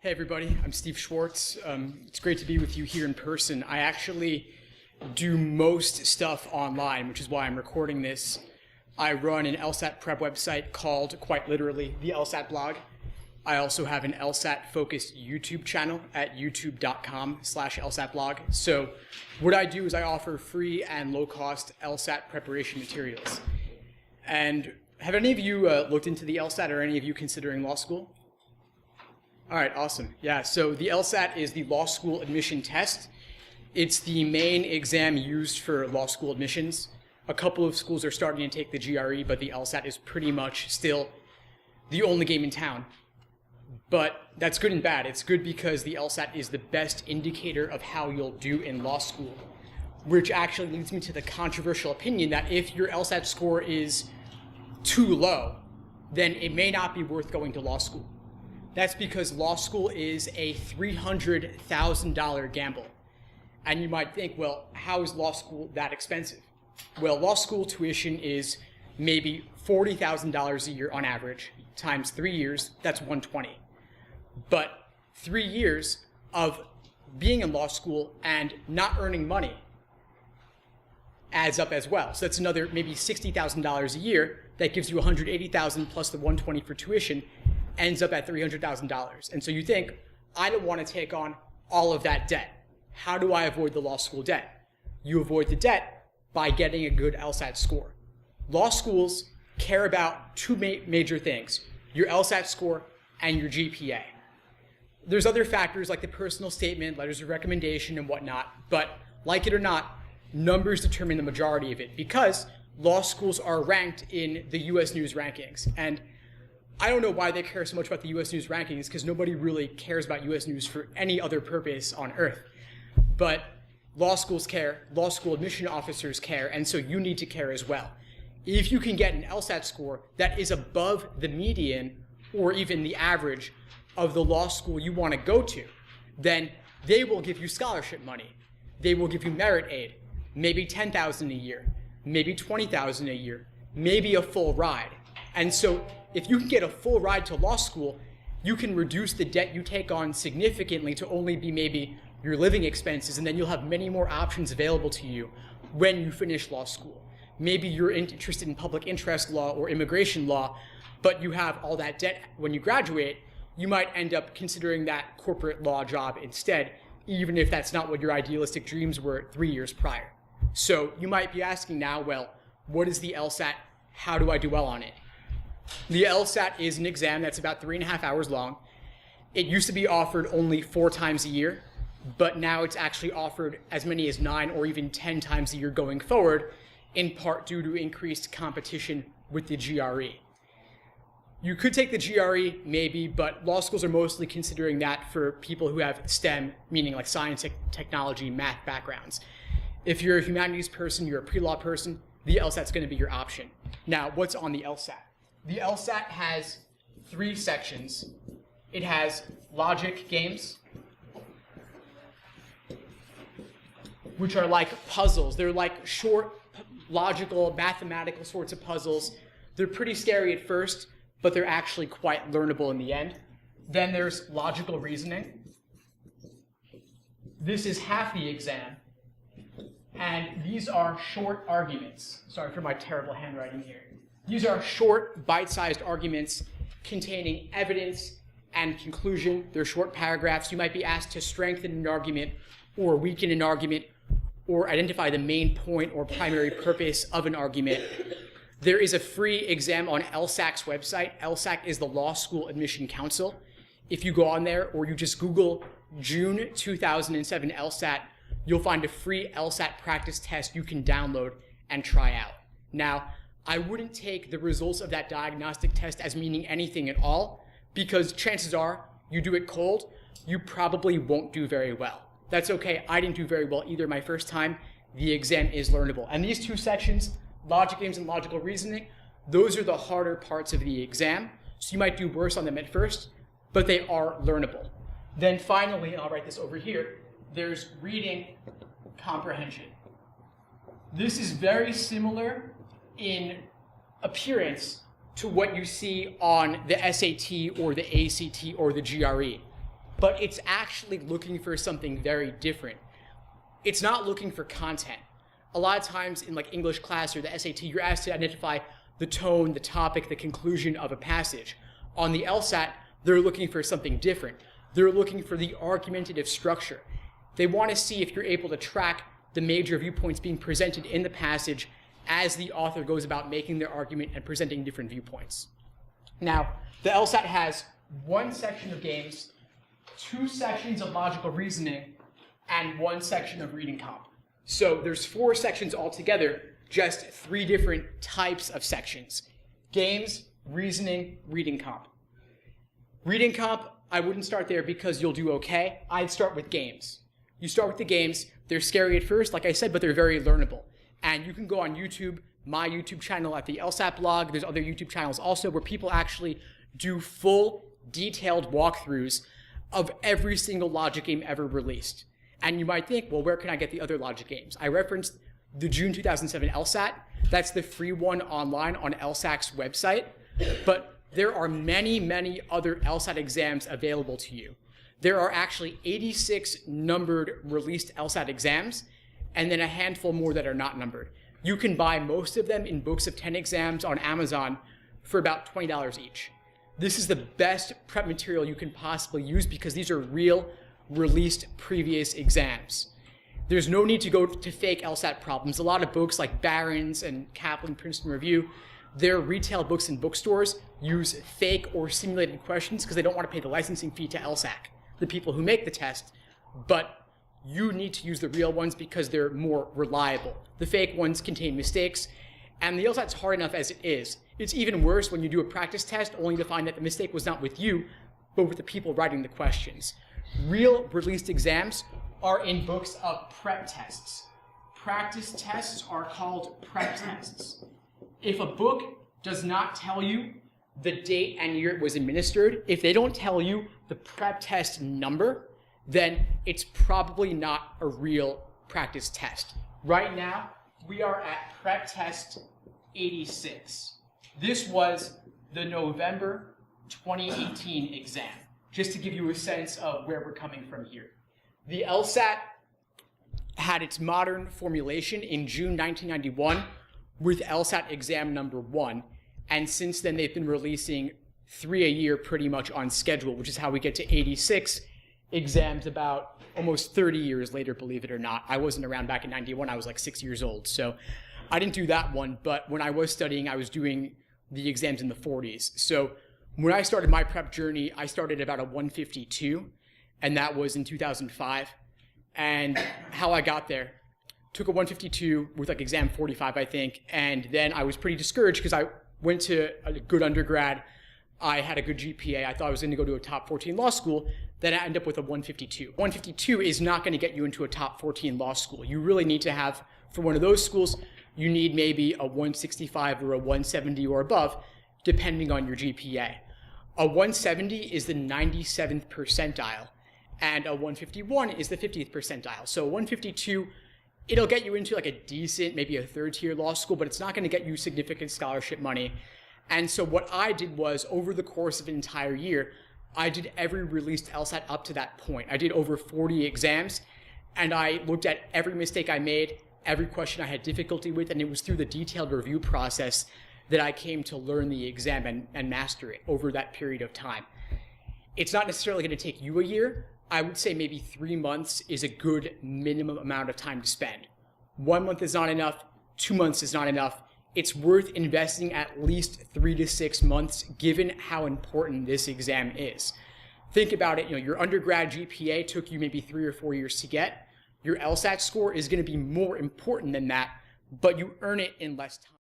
Hey everybody, I'm Steve Schwartz. It's great to be with you here in person. I actually do most stuff online, which is why I'm recording this. I run an LSAT prep website called, quite literally, the LSAT blog. I also have an LSAT-focused YouTube channel at youtube.com/LSAT blog. So what I do is I offer free and low-cost LSAT preparation materials. And have any of you looked into the LSAT, or any of you considering law school? All right, awesome. Yeah, so the LSAT is the law school admission test. It's the main exam used for law school admissions. A couple of schools are starting to take the GRE, but the LSAT is pretty much still the only game in town. But that's good and bad. It's good because the LSAT is the best indicator of how you'll do in law school, which actually leads me to the controversial opinion that if your LSAT score is too low, then it may not be worth going to law school. That's because law school is a $300,000 gamble. And you might think, well, how is law school that expensive? Well, law school tuition is maybe $40,000 a year on average, times 3 years, that's $120,000. But 3 years of being in law school and not earning money adds up as well. So that's another maybe $60,000 a year. That gives you $180,000 plus the $120,000 for tuition, ends up at $300,000. And so you think, I don't want to take on all of that debt. How do I avoid the law school debt? You avoid the debt by getting a good LSAT score. Law schools care about two major things: your LSAT score and your GPA. There's other factors like the personal statement, letters of recommendation, and whatnot, but like it or not, numbers determine the majority of it because law schools are ranked in the US News rankings. And I don't know why they care so much about the US News rankings, because nobody really cares about US News for any other purpose on earth. But law schools care, law school admission officers care, and so you need to care as well. If you can get an LSAT score that is above the median or even the average of the law school you want to go to, then they will give you scholarship money. They will give you merit aid, maybe $10,000 a year, maybe $20,000 a year, maybe a full ride. And so if you can get a full ride to law school, you can reduce the debt you take on significantly to only be maybe your living expenses, and then you'll have many more options available to you when you finish law school. Maybe you're interested in public interest law or immigration law, but you have all that debt when you graduate. You might end up considering that corporate law job instead, even if that's not what your idealistic dreams were 3 years prior. So you might be asking now, well, what is the LSAT? How do I do well on it? The LSAT is an exam that's about 3.5 hours long. It used to be offered only 4 times a year, but now it's actually offered as many as 9 or even 10 times a year going forward, in part due to increased competition with the GRE. You could take the GRE, maybe, but law schools are mostly considering that for people who have STEM, meaning like science, technology, math backgrounds. If you're a humanities person, you're a pre-law person, the LSAT's going to be your option. Now, what's on the LSAT? The LSAT has 3 sections. It has logic games, which are like puzzles. They're like short, logical, mathematical sorts of puzzles. They're pretty scary at first, but they're actually quite learnable in the end. Then there's logical reasoning. This is half the exam. And these are short arguments. Sorry for my terrible handwriting here. These are short, bite-sized arguments containing evidence and conclusion. They're short paragraphs. You might be asked to strengthen an argument or weaken an argument or identify the main point or primary purpose of an argument. There is a free exam on LSAC's website. LSAC is the Law School Admission Council. If you go on there or you just Google June 2007 LSAT, you'll find a free LSAT practice test you can download and try out. Now, I wouldn't take the results of that diagnostic test as meaning anything at all, because chances are you do it cold, you probably won't do very well. That's okay. I didn't do very well either my first time. The exam is learnable. And these 2 sections, logic games and logical reasoning, those are the harder parts of the exam. So you might do worse on them at first, but they are learnable. Then finally, and I'll write this over here, there's reading comprehension. This is very similar in appearance to what you see on the SAT or the ACT or the GRE. but it's actually looking for something very different. It's not looking for content. A lot of times in like English class or the SAT, you're asked to identify the tone, the topic, the conclusion of a passage. On the LSAT, they're looking for something different. They're looking for the argumentative structure. They want to see if you're able to track the major viewpoints being presented in the passage as the author goes about making their argument and presenting different viewpoints. Now, the LSAT has one section of games, two sections of logical reasoning, and one section of reading comp. So there's 4 sections altogether, just 3 different types of sections: games, reasoning, reading comp. Reading comp, I wouldn't start there because you'll do okay. I'd start with games. You start with the games. They're scary at first, like I said, but they're very learnable. And you can go on YouTube, my YouTube channel at the LSAT blog. There's other YouTube channels also where people actually do full, detailed walkthroughs of every single logic game ever released. And you might think, well, where can I get the other logic games? I referenced the June 2007 LSAT. That's the free one online on LSAT's website. But there are many, many other LSAT exams available to you. There are actually 86 numbered released LSAT exams, and then a handful more that are not numbered. You can buy most of them in books of 10 exams on Amazon for about $20 each. This is the best prep material you can possibly use because these are real, released previous exams. There's no need to go to fake LSAT problems. A lot of books like Barron's and Kaplan Princeton Review, their retail books in bookstores use fake or simulated questions because they don't want to pay the licensing fee to LSAC, the people who make the test. But you need to use the real ones because they're more reliable. The fake ones contain mistakes, and the LSAT's hard enough as it is. It's even worse when you do a practice test only to find that the mistake was not with you, but with the people writing the questions. Real released exams are in books of prep tests. Practice tests are called prep tests. If a book does not tell you the date and year it was administered, if they don't tell you the prep test number, then it's probably not a real practice test. Right now, we are at prep test 86. This was the November 2018 exam, just to give you a sense of where we're coming from here. The LSAT had its modern formulation in June 1991 with LSAT exam number 1, and since then they've been releasing 3 a year pretty much on schedule, which is how we get to 86 exams about almost 30 years later, believe it or not. I wasn't around back in 91, I was like 6 years old, so I didn't do that one, but when I was studying, I was doing the exams in the 40s. So when I started my prep journey, I started about a 152, and that was in 2005. And how I got there, took a 152 with like exam 45, I think, and then I was pretty discouraged because I went to a good undergrad. I had a good GPA. I thought I was going to go to a top 14 law school. Then I ended up with a 152. 152 is not going to get you into a top 14 law school. You really need to have, for one of those schools, you need maybe a 165 or a 170 or above, depending on your GPA. A 170 is the 97th percentile, and a 151 is the 50th percentile. So 152, it'll get you into like a decent, maybe a third-tier law school, but it's not going to get you significant scholarship money. And so what I did was, over the course of an entire year, I did every released LSAT up to that point. I did over 40 exams, and I looked at every mistake I made, every question I had difficulty with, and it was through the detailed review process that I came to learn the exam and master it over that period of time. It's not necessarily going to take you a year. I would say maybe 3 months is a good minimum amount of time to spend. 1 month is not enough. 2 months is not enough. It's worth investing at least 3 to 6 months, given how important this exam is. Think about it. Your undergrad GPA took you maybe 3 or 4 years to get. Your LSAT score is going to be more important than that, but you earn it in less time.